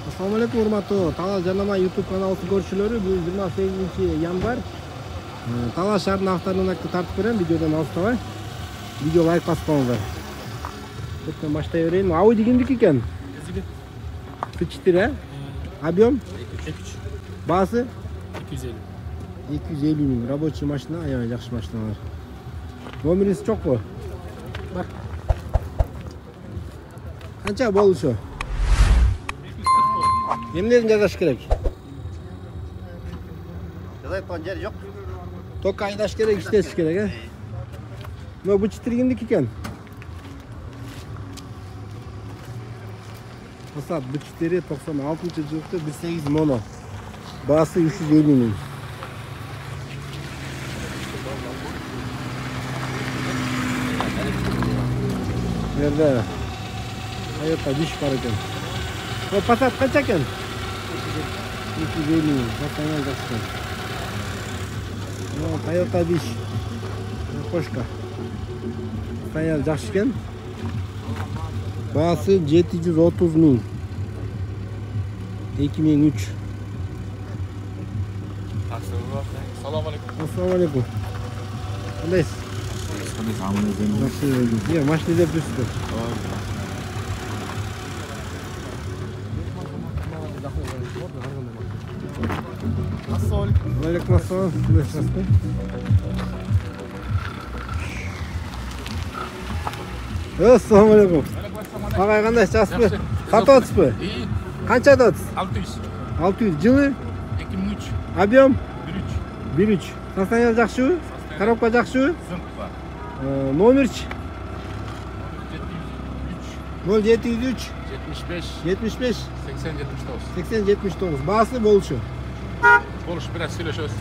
Assalamu alaikum урматтуу Талас Жарнама YouTube каналыбыздын көрүүчүлөрү. Бүгүн 28-январь. Талас шаарынын автоунакты тартып берем. Видеодон алыстабай. Видео лайк басып коюңуздар. Бүтүн баштай берейин. Audi кимдики экен? Т4, Объем? 2.3. Баасы? 250. 250 миң. Рабочий машина, аябай жакшы машиналар. Номериңиз жокпу? Бар. Канча болушу? Эмнесин жазаш керек? Жазайт турган жери жок. Ток айдаш керек, иштетиш керек, Мына бу читир кимдики экен? Passat бу читири 96-жылкы 1.8 моно. Баасы 350 миң. Nerede? Toyota diş var ekan. O Passat kaç ekan? 250 ming. Bakana jakşı. O Toyota diş. Qo'shqa. Tayyor jakşı ekan. Baası 730 ming. 2003. Assalomu alaykum. Assalomu alaykum. Qandaysiz? Yaxshi. Ya, mashina deb turibsiz. Alaykum assalom. Nasılsınız? Assalomu alaykum. Agay qanday, yaxshimi? Sotayapsizmi? İyi. Qancha sotyapsiz? 600. 600. Yılı? 2003. Объем? 1.3. 1.3. Состояние жақсы? Коробка жақсы? Zınk var. Номерчи? 703. 0703 75. 75 80 79. 80 79. Bağısı boluşu. Boluş biraz söyleşiyoruz.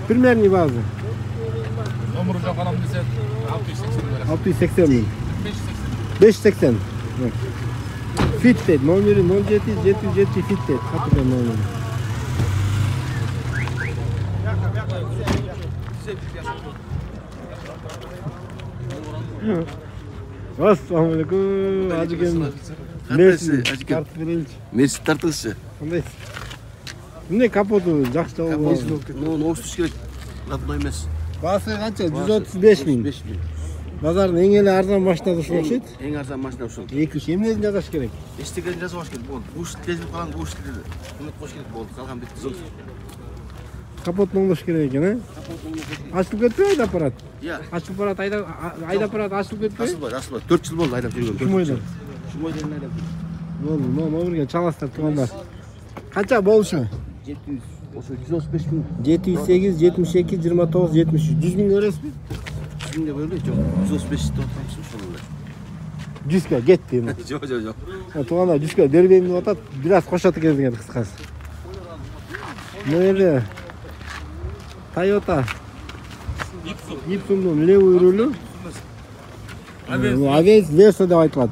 Примерный bazı. Nomuru yok alalım dese 680 lira. 680 bin. 580. 580. Fitted. Nomeri 07 707 Fitted. Hatırlıyorum nomeri. Assalamu alaikum. Hacı gelin. Mersi. Kartı verelim. Mersi тартыңызчы. Qandaysiz? Міне kapotu жақсы жауап алды. Ну, түш керек. Родной емес. Басы қанша? 135 миң. 5 миң. Базардың ең эле арзан машинасы ушул окшойт. Эң арзан машина ушул. 2-3 эмнесин жазаш керек? Эчтекени жазып алыш керек болду. Буш тезип калган буш dedi. Үмүт кош керек болду. Калган бит зыл. Капотун оңдош керек экен, Ачылып кетпей айдап барат? Иә. Ачылып барат, айдап барат, ачылып кетпей? Асылбай. 4 жыл болду айдап жүргөн. Шумойдон. Шумойдон айдап. Болду, номерге чаластар туугандар. Канча болушу? 700. Ошо 135 миң. 708 72 29 73. 100 миң өрөсүзбү? 100 миңге бөлөй, жок. 135 тотамсыз ошол эле. 100га кетти. Жок. Туугандар 100га бербейм деп атат. Бир аз кошот экен деген кыскасы. Мына Toyota Ipsum'un levy rulü Aves Versa деп айтылат.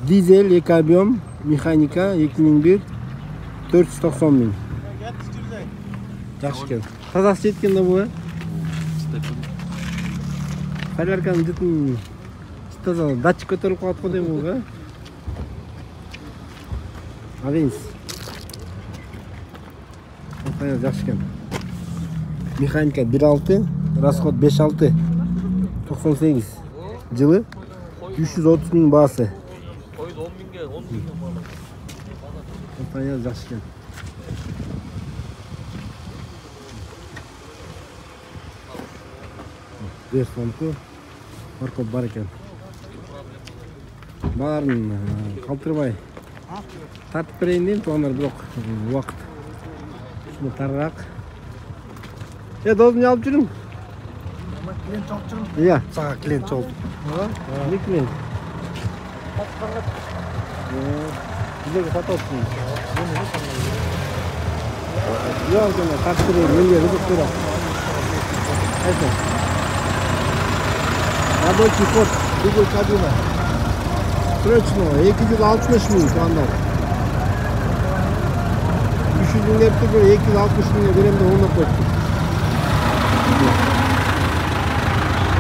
Dizel 2 объем, механика 2001 490 миң. Жакшы экен. Тазасы жеткен да бу, Солярканын жытын таза датчик көтөрүп калат го дейм бу, Aves. Жакшы экен. Mekanika 1.6, расход 5.6, 98, жылы 330 миң баасы. Koyun 10 binge, 10 binge falan. Компания жақсы екен. Берсонку маркоп бар екен. Барын қалтырбай тартып берейін деймін, туғандар бирок уақыт. Шуны тарырақ. Дозunu alıp жүрүң. Клиент алып жүрүм. Иә. Сага клиент жолду. Не клиент? Бизге сатасың. Yok canım, taktırıyorum, önce rızık dura. Ayşe. Рабочий код, Google кабина. Срочно, 260 миң şu anda. 300 миң деп тұр, 260 миңге берем деп оңдап қойдық.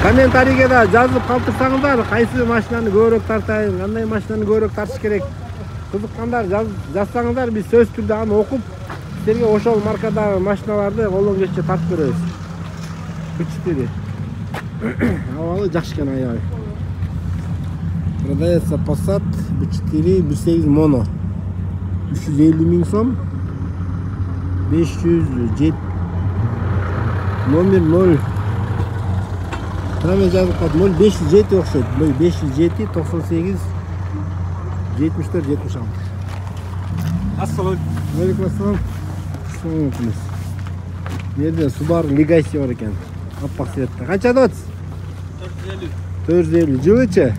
Комментарийге да жазып калтырсаңыздар, кайсы машинаны көбүрөөк тартайын, кандай машинаны көбүрөөк тартыш керек. Kızıkkanlar жазсаңыздар, biz söz türde аны okup sizlerge ошол маркадагы машиналарды колдон келишинче тартып беребиz. 3-4. Абалы жакшы экен аябай. Продается Passat 4 1.8 mono. 350 ming so'm. 507 номер 0. Hemen yazıp kaldı. 0507 okşaydı. 507 98 74 76. Assalomu. Aleykümselam. Assalamualaikum. Nerede? Subaru Legacy var ekan. Appak svetda. Qancha dot? 450. 450. Жылычы?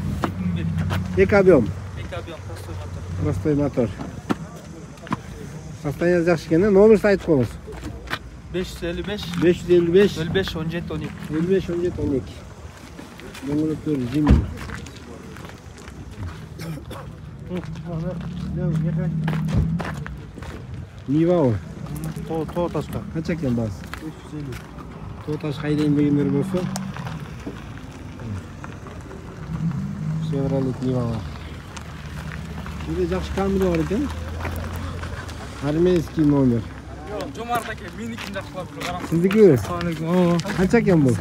2 объем. 2 объем Простой мотор. Состояние жақсы екен, номерді айтып қойыңыз. 555 555 05 17 12. 55 17 12. Номерлері жеңіл. Нива ол. Тоғыташқа. Қанша екен басы? 550. Тоғыташ қайдайын дегендер болса. Chevrolet Niva var. Burada жақсы камера бар екен. Армейский номер. Жомарт аке, менікін жақсылап қарам. Сіздікі? Ассалаумалейкум. Қанша екен бұл?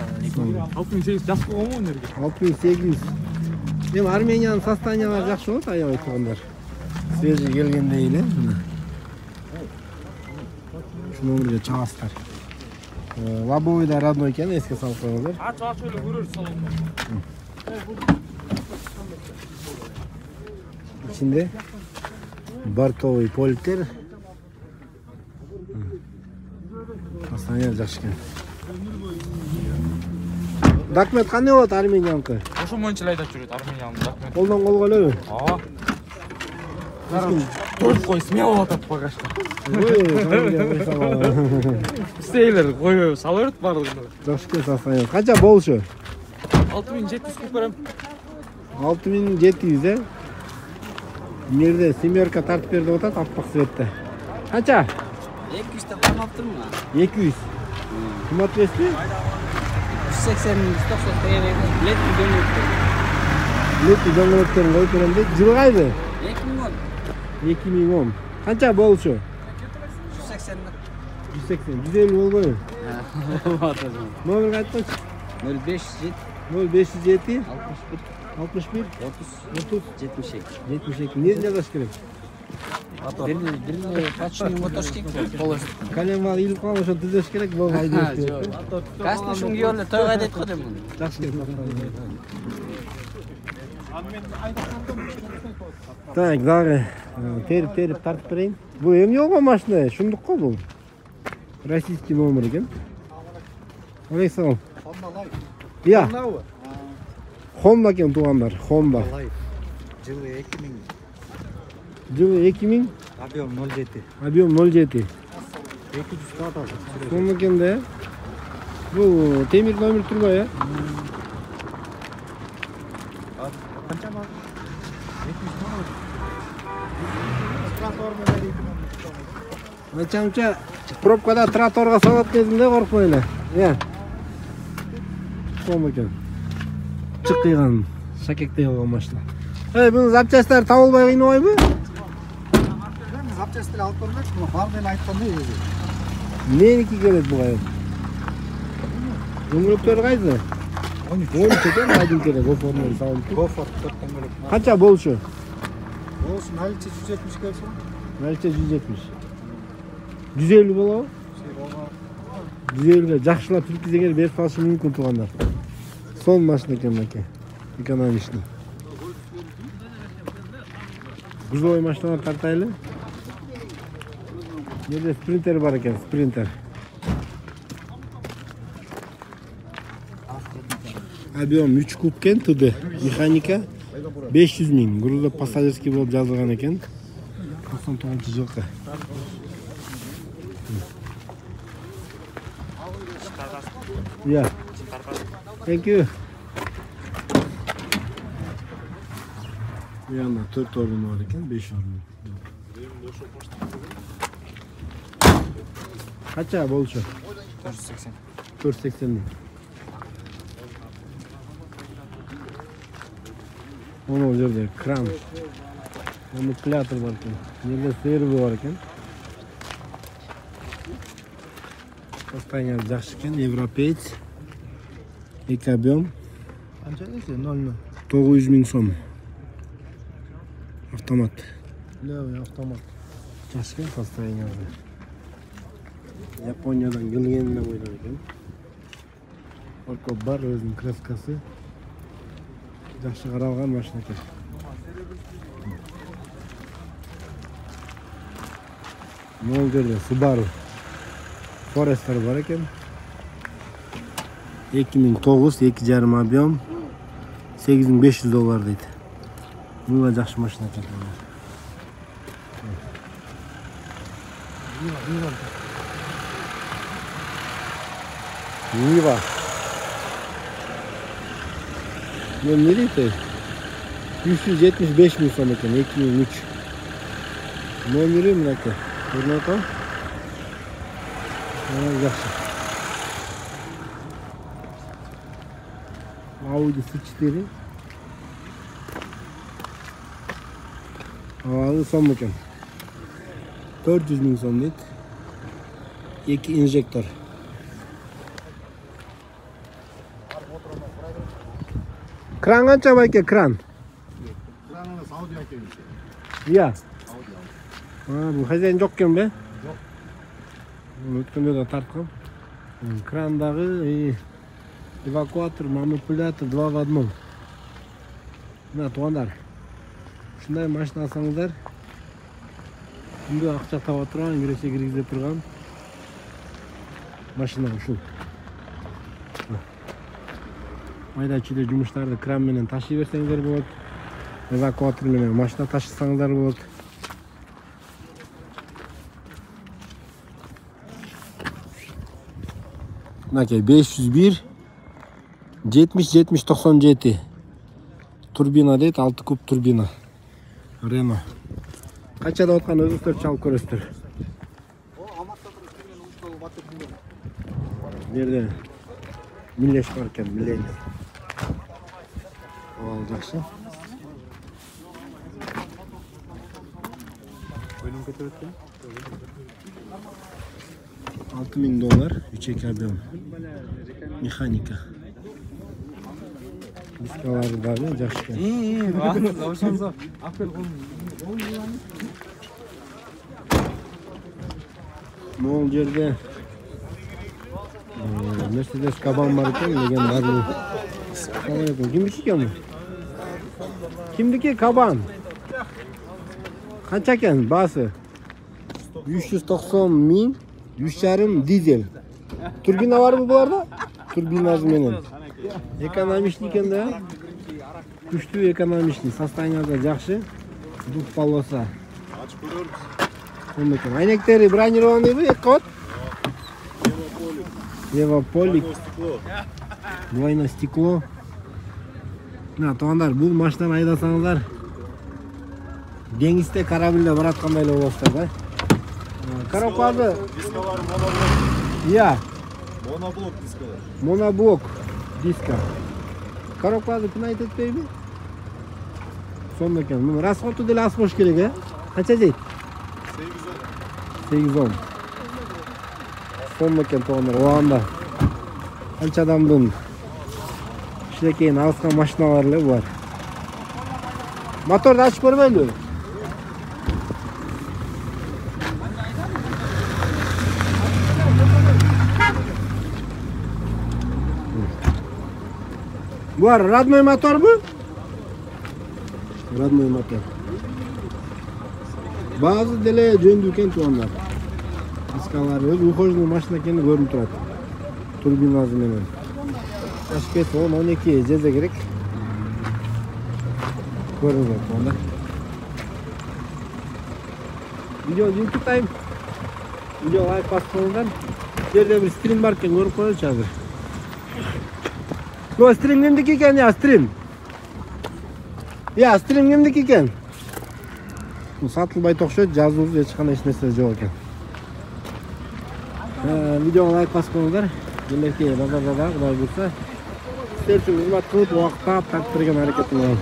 68 жас болған ғой өнерге. 6800. Мен Арменияның состояниялары жақсы болады, аябай тұрғандар. Свежий келгенде еле. Şu номерге чағастар. Лобовой да родной екен, еске салып қойыңыздар. Ач өлі көрер салонда. İçinde Bartovый politter. Hastaneye жақсы екен. Документ қандай болады Армениянікі? Ошо монча айдап жүрөт Арменияның документ. Қолдан қолға өлі. Топ қой, смело атат багажка. Стейлер қой, сала өрт барлығын. Жақсы екен состояние. Қанша болушы? 6700 қойып берем. 6700, Nerede? Семерка тартып берді отат, аппақ светті. Қанша? 200 de kalmap durma. 200. Kımat resmi? 180 bin, 190 TL. Led bir dönüyor. Leti doңгөрөктөрүн коюп берем дейт. Жылы кайсы? 2010. 2010. Канча болчу? 180 bin. 180. 150 болбойбу? Номер айтпачы. 0507 0507 61 61 30 72. 72. Эмне жазыш керек? Birini kaçınıyor motosiklet polisi. Kalem ilip kalıp ошо түзөш керек, болбой айдайт. Kaslı şunu yiyorlar, toyga deyip koydum bunu. Жакшы керек. Так, дагы терип тартып берейин. Бул эмне болгон машина? Шундук го бул. Российский номер экен. Алейсалам. Я. Honda eкен туугандар, Honda. Жылы 2000. Жылы 2000, Объем 07. объем 07. 200 кат алды. Сонун экен да. Бул темир номер турбай, э? Қанша бар? 200 бар. Тротуар менен 2000. Айтчамча пробкада тротуарга салат кезинде коркпой эле. Сонун экен. Чык кыйган, шакектей болгон машина. Бунун запчастары табылбай кыйнабайбы? Запчастьтер алып бермек, бар деп айткандай өзү. Меники келет буга эми. Өңүрөктөр кайсы? 13 экен, айдын керек, оформлой салып. Гофор 4 теңгелик. Канча болчу? Болсун, алчы 170 келсин. Нәлче 170. 150 болобу? 150 жакшылап түркизеге берип калышы мүмкүн туугандар. Сон машина экен мынакей. Экономичный. Грузовой машиналар тартайлы. Жерде спринтер бар экен, спринтер. Объем 3 куб экен, ТД. Механика 500 миң. Грузо пассажирский болуп жазылган экен. 99-жылкы. Я. Thank you. Bu yana 4 orun var ekan, 5 orun. Kaça bolçu? 480. 480 ming. Onu o yerde kran. Manipülatör var ekan. Yerda server var ekan. Sostoяние yaxshi ekan, Европеец. Ekob'yom Qancha desa 0. 900 ming so'm. Avtomat. Levый avtomat. Yaxshi ekan sostoянияsi. Yaponiyadan kelganini o'ylar ekan. Orqa bar o'zining kraskasi. Yaxshi qaralgan mashina ekan. Mo'ldirda Subaru Forester var ekan. 2009, 2,5 объем, 8500 dollar deydi. Bu da yaxshi mashina ekan. Niva. Bu ne deydi? 175 ming so'm ekan, 2003. Nomeri bunaqo. Ko'rmayapman. Yaxshi. Audi S4. Havalı so'm ekan. 400 ming so'm deydi. 2 injektor. Kran qancha ekan kran? Kranimiz Audi ekan. Ya. Bu xazayn yo'q ekan be? Yo'q. O'tganda da tartqan. Krandagi evakuator, manipulyator 2 в 1. Mana to'g'anlar. Shunday mashina olsangizlar, bunda aqcha topib turgan, ingresa kirgizib turgan mashina shu. Mayda-chuyda yumushlarni kran bilan tashib bersangizlar bo'ladi. Evakuator bilan mashina tashisangizlar bo'ladi. Naka 501 70-70-97 turbina deydi, 6 kub turbina. Renault. Qanchada o'tgan o'zingiz chalib ko'rasizlar. O Amatsatır üstünden uçtağı batır dinle. Bu yerda Milesh bor ekan, Milesh. Yaxshi. Oyunum kötü 6000 dollar, 3 ekob'yom. Mexanika. Diskalari bormi? Yaxshi ekan. Vaqt zavşanza. Apel qo'l. Mo'l yerda Mercedes Kaban bor ekan, legendarli. Kimniki ekan bu? Kimniki Kaban? Qancha ekan basi? 390 ming, 3,5 dizel. Turbina bormi bularda? Turbinasi bilan. Ekonomishli ekanda. Kuchli ekonomishli, sostoянияsi yaxshi. Duh polоса. Açık görüyoruz. Bunday ekan. Aynaktari bronirованный bu, qat. Evopolik. Двойное стекло. Na, to'g'anlar, bu mashinani haydasangizlar, dengizda kорабльda boratganday bo'lasizlar. Коробкасы, Diskalar monoblok. ya, Monoblok diskalar. monoblok diska. Коробкасы kim aytaymi? So'm ekan. Buni расходы dela asbosh kerak, a? Qancha deydi? 810. So'm ekan to'g'anlar, o'g'anda. Qanchadan bun? Keyin alsam mashinalar bor. Motorni ochib ko'rmaydi. Bu родной motor bu? Родной motor. Bazı dele jo'ndukan to'g'anlar. Diskalari o'z uxojniy mashina ekanini ko'rinib turadi. Turbinasi bilan. Aşkes 10-12 ceza gerek. Görünüyor onda. Video YouTube time. Video like basmandan. Yerde bir stream varken görüp koyacağız hazır. Bu stream kimdeki iken ya stream? Ya stream kimdeki iken? Bu satılbay to'xshaydi, yozuvsiz hech qanday hech narsa yo'q ekan. Video like basmandan. Demek ki baba xudo bo'lsa, sizlar uchun xizmat qilib, vaqt topib turgan harakatim bor.